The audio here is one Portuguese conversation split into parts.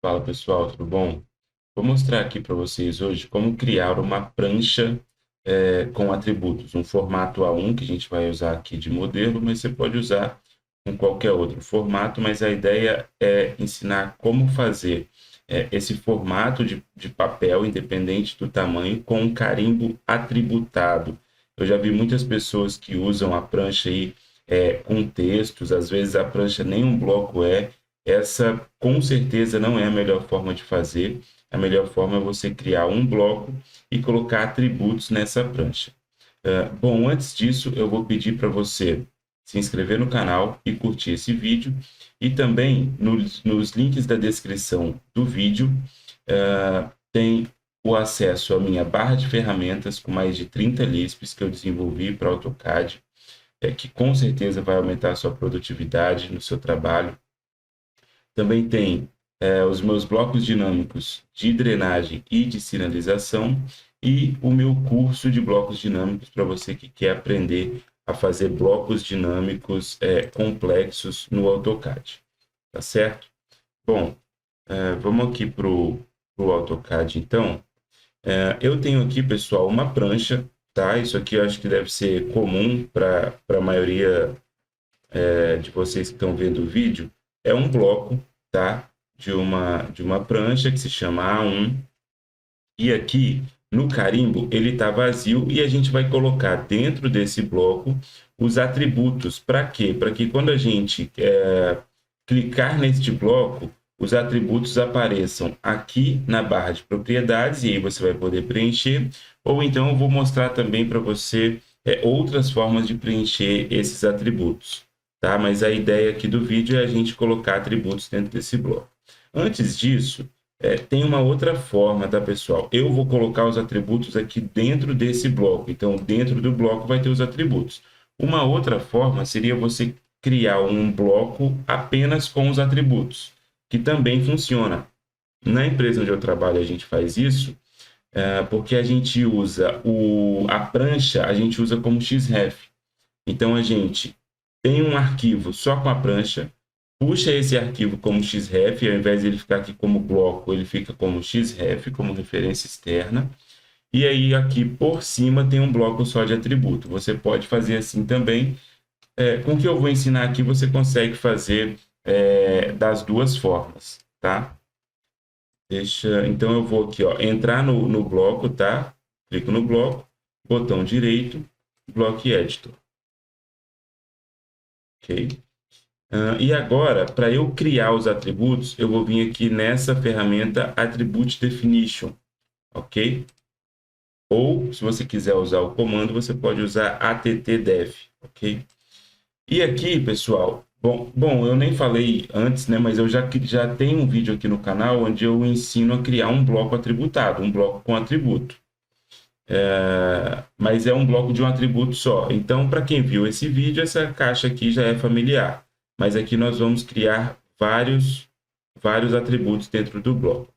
Fala pessoal, tudo bom? Vou mostrar aqui para vocês hoje como criar uma prancha com atributos, um formato A1 que a gente vai usar aqui de modelo, mas você pode usar com qualquer outro formato, mas a ideia é ensinar como fazer esse formato de papel, independente do tamanho, com um carimbo atributado. Eu já vi muitas pessoas que usam a prancha aí com textos, às vezes a prancha nem um bloco é. Essa, com certeza, não é a melhor forma de fazer. A melhor forma é você criar um bloco e colocar atributos nessa prancha. Bom, antes disso, eu vou pedir para você se inscrever no canal e curtir esse vídeo. E também nos links da descrição do vídeo tem o acesso à minha barra de ferramentas com mais de 30 Lisps que eu desenvolvi para AutoCAD, que com certeza vai aumentar a sua produtividade no seu trabalho. Também tem os meus blocos dinâmicos de drenagem e de sinalização e o meu curso de blocos dinâmicos para você que quer aprender a fazer blocos dinâmicos complexos no AutoCAD, tá certo? Bom, vamos aqui para o AutoCAD então. Eu tenho aqui, pessoal, uma prancha, tá? Isso aqui eu acho que deve ser comum para a maioria de vocês que estão vendo o vídeo. É um bloco, tá? De uma prancha que se chama A1. E aqui no carimbo ele está vazio e a gente vai colocar dentro desse bloco os atributos. Para quê? Para que quando a gente clicar neste bloco, os atributos apareçam aqui na barra de propriedades e aí você vai poder preencher. Ou então eu vou mostrar também para você outras formas de preencher esses atributos, tá? Mas a ideia aqui do vídeo é a gente colocar atributos dentro desse bloco. Antes disso, tem uma outra forma, tá, pessoal? Eu vou colocar os atributos aqui dentro desse bloco. Então, dentro do bloco vai ter os atributos. Uma outra forma seria você criar um bloco apenas com os atributos, que também funciona. Na empresa onde eu trabalho, a gente faz isso porque a gente usa a prancha, a gente usa como XREF. Então, a gente tem um arquivo só com a prancha, puxa esse arquivo como XREF, ao invés de ele ficar aqui como bloco, ele fica como XREF, como referência externa. E aí, aqui por cima, tem um bloco só de atributo. Você pode fazer assim também. Com o que eu vou ensinar aqui, você consegue fazer das duas formas, tá? Então, eu vou aqui, ó, entrar no bloco, tá? Clico no bloco, botão direito, Block Editor. Ok? E agora, para eu criar os atributos, eu vou vir aqui nessa ferramenta Attribute Definition, ok? Ou, se você quiser usar o comando, você pode usar attdef, ok? E aqui, pessoal, bom, eu nem falei antes, né, mas eu já tenho um vídeo aqui no canal onde eu ensino a criar um bloco atributado, um bloco com atributo. Mas é um bloco de um atributo só. Então, para quem viu esse vídeo, essa caixa aqui já é familiar. Mas aqui nós vamos criar vários atributos dentro do bloco.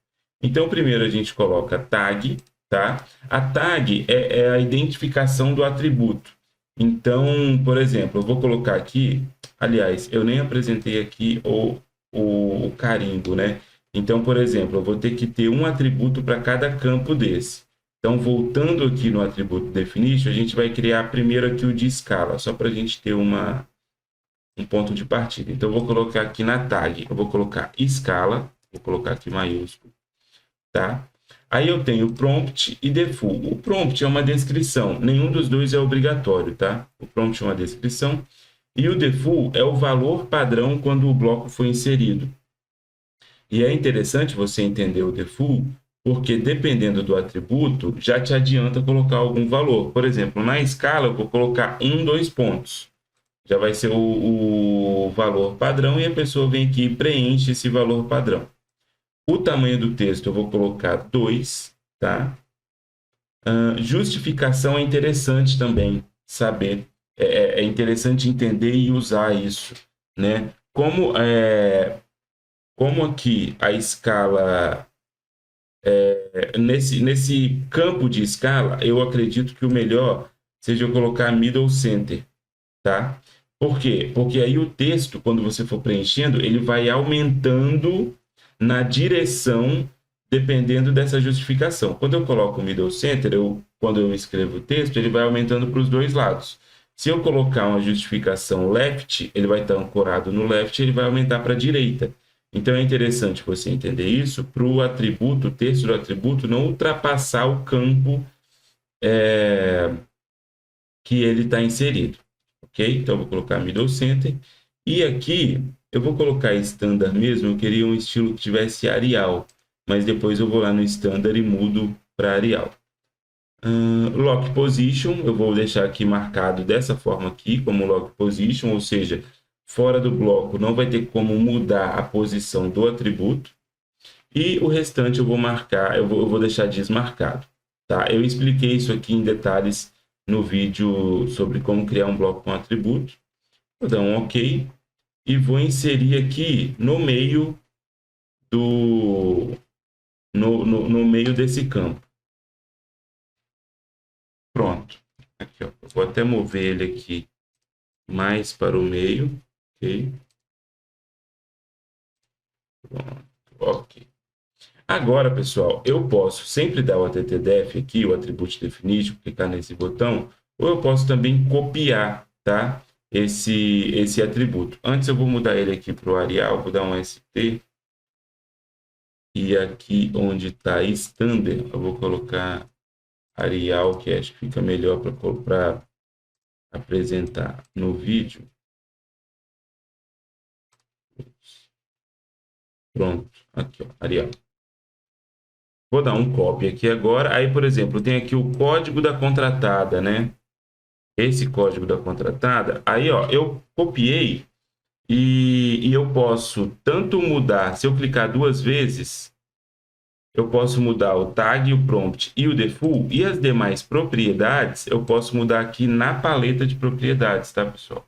Então, primeiro a gente coloca tag, tá? A tag é a identificação do atributo. Então, por exemplo, eu vou colocar aqui, aliás, eu nem apresentei aqui o carimbo, né? Então, por exemplo, eu vou ter que ter um atributo para cada campo desse. Então, voltando aqui no atributo definition, a gente vai criar primeiro aqui o de escala, só para a gente ter um ponto de partida. Então, eu vou colocar aqui na tag, eu vou colocar escala, vou colocar aqui maiúsculo, tá? Aí eu tenho prompt e default. O prompt é uma descrição, nenhum dos dois é obrigatório, tá? O prompt é uma descrição e o default é o valor padrão quando o bloco foi inserido. E é interessante você entender o default, porque dependendo do atributo, já te adianta colocar algum valor. Por exemplo, na escala eu vou colocar 2 pontos. Já vai ser o valor padrão e a pessoa vem aqui e preenche esse valor padrão. O tamanho do texto eu vou colocar 2, tá? Justificação é interessante também saber, é interessante entender e usar isso, né? Como aqui a escala, nesse campo de escala, eu acredito que o melhor seja eu colocar middle center, tá? Por quê? Porque aí o texto, quando você for preenchendo, ele vai aumentando na direção, dependendo dessa justificação. Quando eu coloco o middle center, quando eu escrevo o texto, ele vai aumentando para os dois lados. Se eu colocar uma justificação left, ele vai estar ancorado no left, ele vai aumentar para a direita. Então é interessante você entender isso para o atributo, o texto do atributo, não ultrapassar o campo que ele está inserido. Ok? Então eu vou colocar middle center. E aqui eu vou colocar standard mesmo. Eu queria um estilo que tivesse Arial, mas depois eu vou lá no standard e mudo para Arial. Lock position, eu vou deixar aqui marcado dessa forma aqui, como lock position, ou seja, fora do bloco não vai ter como mudar a posição do atributo. E o restante eu vou marcar, eu vou deixar desmarcado. Tá? Eu expliquei isso aqui em detalhes no vídeo sobre como criar um bloco com atributo. Vou dar um OK e vou inserir aqui no meio no meio desse campo. Pronto. Aqui, ó. Vou até mover ele aqui mais para o meio. Ok. Pronto. Ok. Agora, pessoal, eu posso sempre dar o attdef aqui, o attribute definition, clicar nesse botão, ou eu posso também copiar, tá? Esse atributo. Antes eu vou mudar ele aqui para o Arial, vou dar um ST. E aqui onde está standard, eu vou colocar Arial, que acho que fica melhor para apresentar no vídeo. Pronto, aqui, ó, Arial. Vou dar um copy aqui agora. Aí, por exemplo, tem aqui o código da contratada, né? Esse código da contratada. Aí, ó, eu copiei e eu posso tanto mudar, se eu clicar duas vezes, eu posso mudar o tag, o prompt e o default, e as demais propriedades eu posso mudar aqui na paleta de propriedades, tá, pessoal?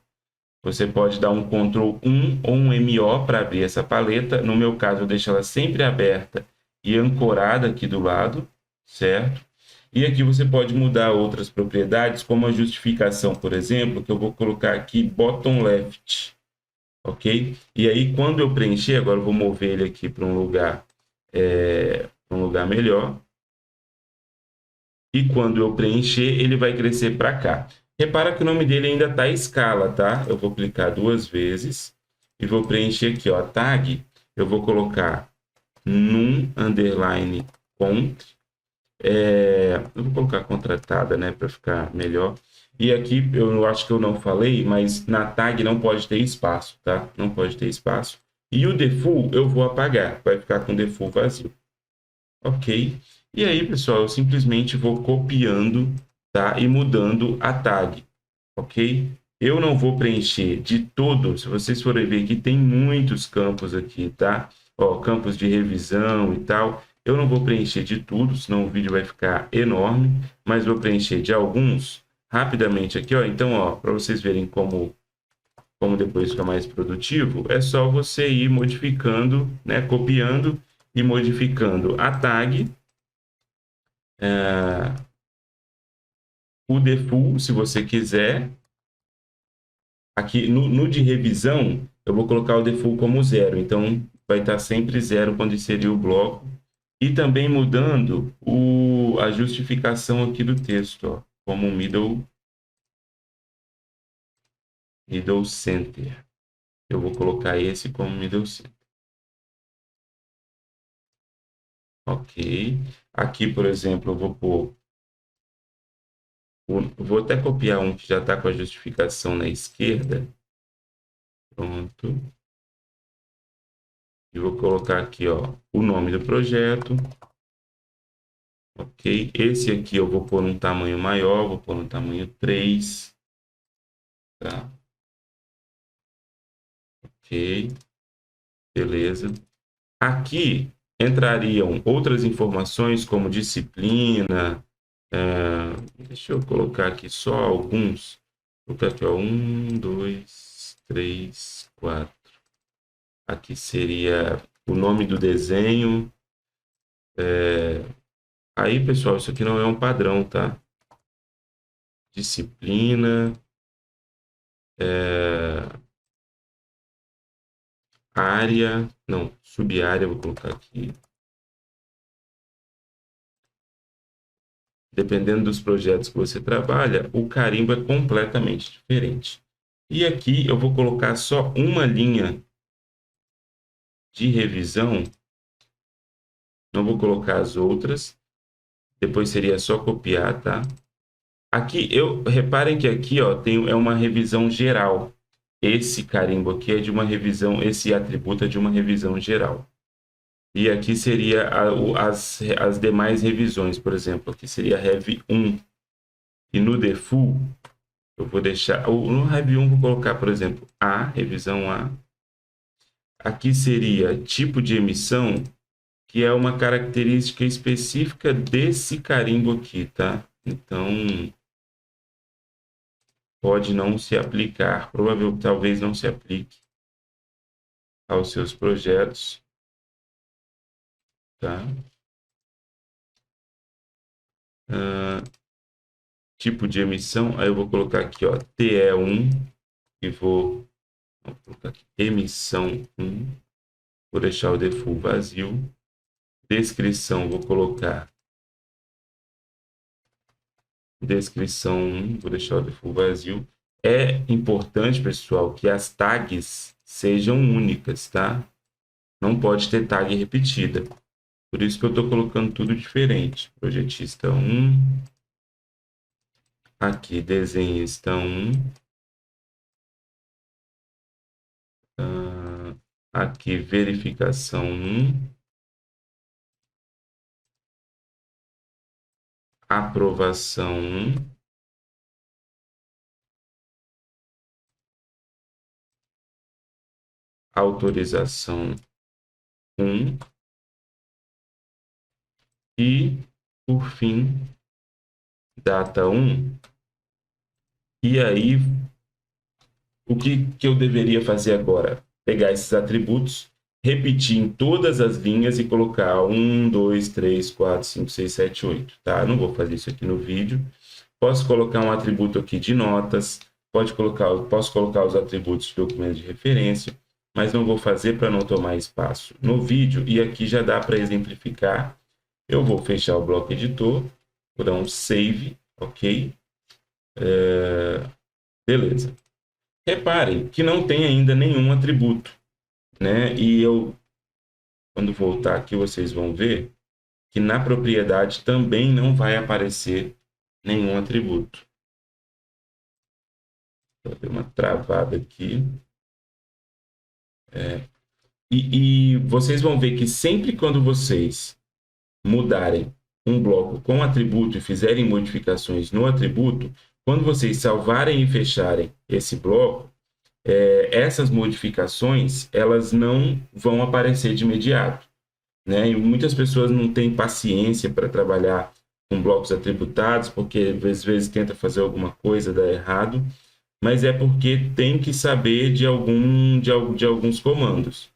Você pode dar um Ctrl+1 ou um MO para abrir essa paleta. No meu caso, eu deixo ela sempre aberta e ancorada aqui do lado, certo? E aqui você pode mudar outras propriedades, como a justificação, por exemplo, que eu vou colocar aqui bottom left, ok? E aí, quando eu preencher, agora eu vou mover ele aqui para um lugar melhor. E quando eu preencher, ele vai crescer para cá. Repara que o nome dele ainda está escala, tá? Eu vou clicar duas vezes e vou preencher aqui, ó, tag. Eu vou colocar num underline cont. Eu vou colocar contratada, né, para ficar melhor. E aqui eu acho que eu não falei, mas na tag não pode ter espaço, tá? Não pode ter espaço. E o default eu vou apagar, vai ficar com default vazio. Ok. E aí, pessoal, eu simplesmente vou copiando, tá? E mudando a tag, ok? Eu não vou preencher de todo, se vocês forem ver aqui, tem muitos campos aqui, tá? Ó, campos de revisão e tal. Eu não vou preencher de tudo, senão o vídeo vai ficar enorme, mas vou preencher de alguns rapidamente aqui, ó. Então, ó, para vocês verem como depois fica mais produtivo, é só você ir modificando, né? Copiando e modificando a tag. O default, se você quiser. Aqui no de revisão, eu vou colocar o default como 0. Então, vai estar sempre 0 quando inserir o bloco. E também mudando a justificação aqui do texto, ó, como middle center. Eu vou colocar esse como middle center. Ok. Aqui, por exemplo, eu vou pôr. Vou até copiar um que já está com a justificação na esquerda. Pronto. E vou colocar aqui, ó, o nome do projeto. Ok? Esse aqui eu vou pôr um tamanho maior, vou pôr um tamanho 3. Tá? Ok. Beleza. Aqui entrariam outras informações como disciplina. Deixa eu colocar aqui só alguns. Vou colocar aqui, ó, 1, 2, 3, 4. Aqui seria o nome do desenho. Aí, pessoal, isso aqui não é um padrão, tá? Disciplina. área, não, subárea, vou colocar aqui. Dependendo dos projetos que você trabalha, o carimbo é completamente diferente. E aqui eu vou colocar só uma linha de revisão, não vou colocar as outras, depois seria só copiar, tá? Aqui, reparem que aqui, ó, é uma revisão geral. Esse carimbo aqui é de uma revisão, esse atributo é de uma revisão geral. E aqui seria as demais revisões, por exemplo, aqui seria Rev 1. E no default, eu vou deixar, no Rev 1 vou colocar, por exemplo, A, revisão A. Aqui seria tipo de emissão, que é uma característica específica desse carimbo aqui, tá? Então, pode não se aplicar, provavelmente, talvez não se aplique aos seus projetos, tá? Tipo de emissão, aí eu vou colocar aqui, ó, TE1, e vou colocar aqui, emissão 1, vou deixar o default vazio. Descrição, vou colocar descrição 1, vou deixar o default vazio. É importante, pessoal, que as tags sejam únicas, tá? Não pode ter tag repetida. Por isso que eu estou colocando tudo diferente. Projetista 1. Aqui, desenhista 1. Aqui, verificação 1. Aprovação 1. Autorização 1. E, por fim, data 1. E aí, o que eu deveria fazer agora? Pegar esses atributos, repetir em todas as linhas e colocar 1, 2, 3, 4, 5, 6, 7, 8. Tá? Não vou fazer isso aqui no vídeo. Posso colocar um atributo aqui de notas, posso colocar os atributos de documentos de referência, mas não vou fazer para não tomar espaço no vídeo. E aqui já dá para exemplificar. Eu vou fechar o bloco editor, vou dar um save, ok? Beleza. Reparem que não tem ainda nenhum atributo, né? E quando voltar aqui, vocês vão ver que na propriedade também não vai aparecer nenhum atributo. Vou dar uma travada aqui. E vocês vão ver que sempre quando vocês mudarem um bloco com atributo e fizerem modificações no atributo, quando vocês salvarem e fecharem esse bloco, essas modificações elas não vão aparecer de imediato, né? E muitas pessoas não têm paciência para trabalhar com blocos atributados, porque às vezes tenta fazer alguma coisa, dá errado, mas é porque tem que saber de alguns comandos.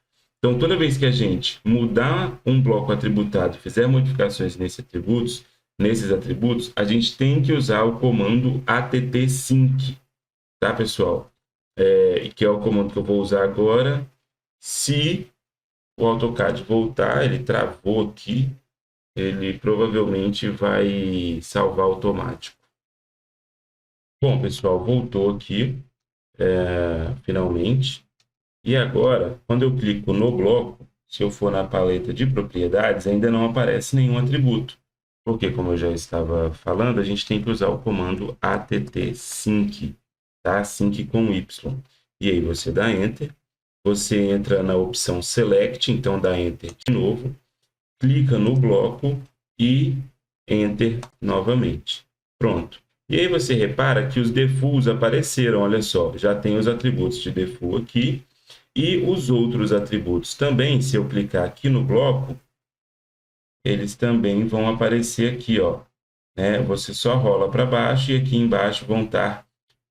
Então, toda vez que a gente mudar um bloco atributado, fizer modificações nesses atributos, a gente tem que usar o comando att-sync, tá, pessoal? Que é o comando que eu vou usar agora. Se o AutoCAD voltar, ele travou aqui, ele provavelmente vai salvar automático. Bom, pessoal, voltou aqui, finalmente. E agora, quando eu clico no bloco, se eu for na paleta de propriedades, ainda não aparece nenhum atributo. Porque, como eu já estava falando, a gente tem que usar o comando att-sync, tá? Sync com Y. E aí você dá Enter, você entra na opção Select, então dá Enter de novo, clica no bloco e Enter novamente. Pronto. E aí você repara que os defaults apareceram, olha só, já tem os atributos de default aqui, e os outros atributos também, se eu clicar aqui no bloco, eles também vão aparecer aqui, ó, né? Você só rola para baixo e aqui embaixo vão estar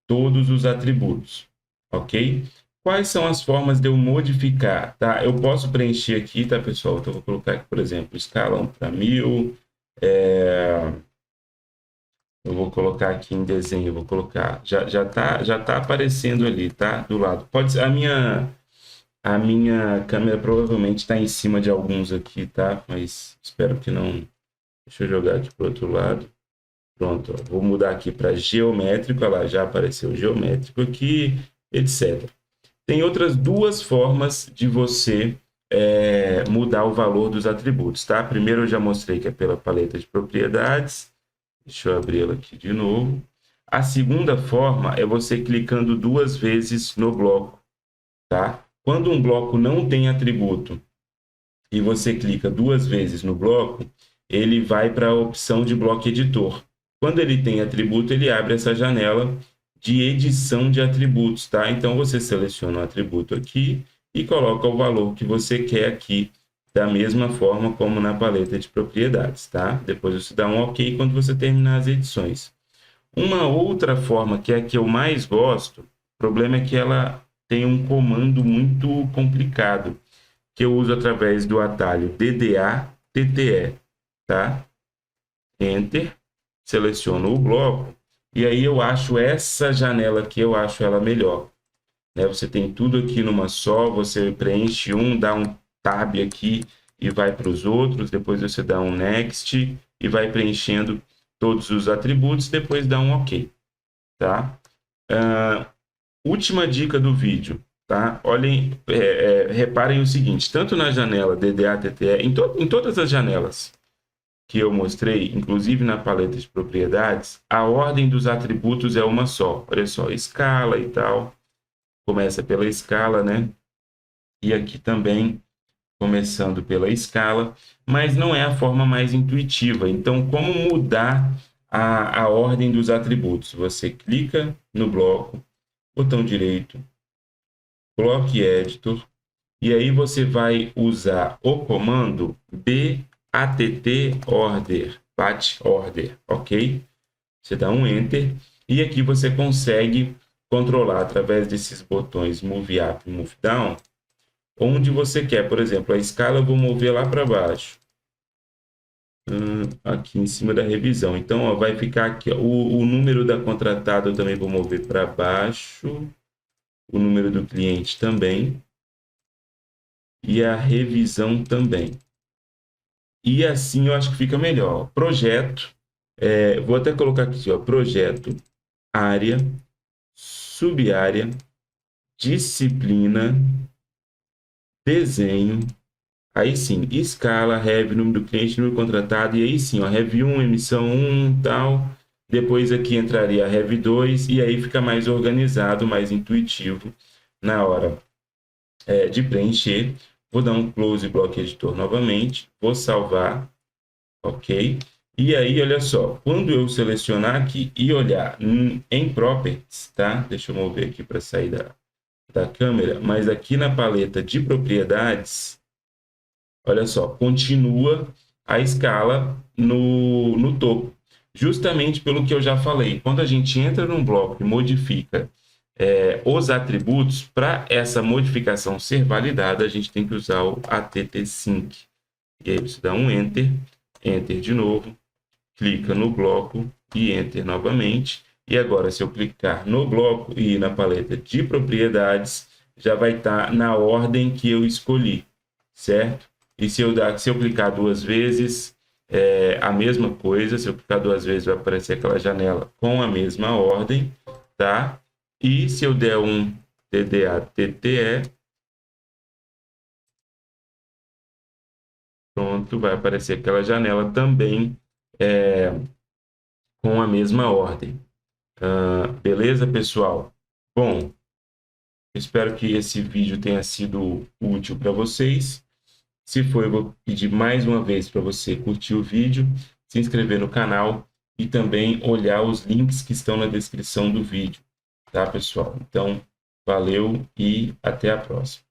todos os atributos, ok? Quais são as formas de eu modificar, tá? Eu posso preencher aqui, tá, pessoal? Então, eu vou colocar aqui, por exemplo, escala 1 para 1000, eu vou colocar aqui em desenho, eu vou colocar, já tá aparecendo ali, tá? Do lado. Pode ser, A minha câmera provavelmente está em cima de alguns aqui, tá? Mas espero que não. Deixa eu jogar aqui para o outro lado. Pronto, ó. Vou mudar aqui para geométrico. Olha lá, já apareceu geométrico aqui, etc. Tem outras duas formas de você mudar o valor dos atributos, tá? Primeiro eu já mostrei que é pela paleta de propriedades. Deixa eu abrir ela aqui de novo. A segunda forma é você clicando duas vezes no bloco, tá? Quando um bloco não tem atributo e você clica duas vezes no bloco, ele vai para a opção de bloco editor. Quando ele tem atributo, ele abre essa janela de edição de atributos, tá? Então você seleciona o atributo aqui e coloca o valor que você quer aqui, da mesma forma como na paleta de propriedades, tá? Depois você dá um OK quando você terminar as edições. Uma outra forma, que é a que eu mais gosto, o problema é que ela tem um comando muito complicado, que eu uso através do atalho DDA-TTE, tá? Enter, seleciono o bloco, e aí eu acho essa janela aqui, eu acho ela melhor. Né? Você tem tudo aqui numa só, você preenche um, dá um tab aqui e vai para os outros, depois você dá um next e vai preenchendo todos os atributos, depois dá um OK, tá? Última dica do vídeo, tá? Olhem, reparem o seguinte, tanto na janela DDA, TTE, em todas as janelas que eu mostrei, inclusive na paleta de propriedades, a ordem dos atributos é uma só. Olha só, escala e tal, começa pela escala, né? E aqui também, começando pela escala, mas não é a forma mais intuitiva. Então, como mudar a ordem dos atributos? Você clica no bloco, botão direito, Block Editor, e aí você vai usar o comando BATT order, ok? Você dá um Enter, e aqui você consegue controlar através desses botões Move Up e Move Down, onde você quer. Por exemplo, a escala eu vou mover lá para baixo, aqui em cima da revisão. Então, ó, vai ficar aqui, ó, o número da contratada eu também vou mover para baixo, o número do cliente também, e a revisão também. E assim eu acho que fica melhor. Projeto, vou até colocar aqui, ó, projeto, área, subárea, disciplina, desenho, aí sim, escala, rev, número do cliente, número contratado, e aí sim, ó, rev 1, emissão 1, tal. Depois aqui entraria a rev 2, e aí fica mais organizado, mais intuitivo na hora de preencher. Vou dar um close block editor novamente, vou salvar, ok? E aí, olha só, quando eu selecionar aqui e olhar em Properties, tá? Deixa eu mover aqui para sair da câmera, mas aqui na paleta de propriedades, olha só, continua a escala no topo, justamente pelo que eu já falei. Quando a gente entra num bloco e modifica os atributos, para essa modificação ser validada, a gente tem que usar o ATT-Sync. E aí você dá um Enter, Enter de novo, clica no bloco e Enter novamente. E agora, se eu clicar no bloco e ir na paleta de propriedades, já vai estar na ordem que eu escolhi, certo? E se eu clicar duas vezes, a mesma coisa. Se eu clicar duas vezes, vai aparecer aquela janela com a mesma ordem, tá? E se eu der um DDA-TTE, pronto, vai aparecer aquela janela também com a mesma ordem. Beleza, pessoal? Bom, espero que esse vídeo tenha sido útil para vocês. Se for, eu vou pedir mais uma vez para você curtir o vídeo, se inscrever no canal e também olhar os links que estão na descrição do vídeo, tá, pessoal? Então, valeu e até a próxima.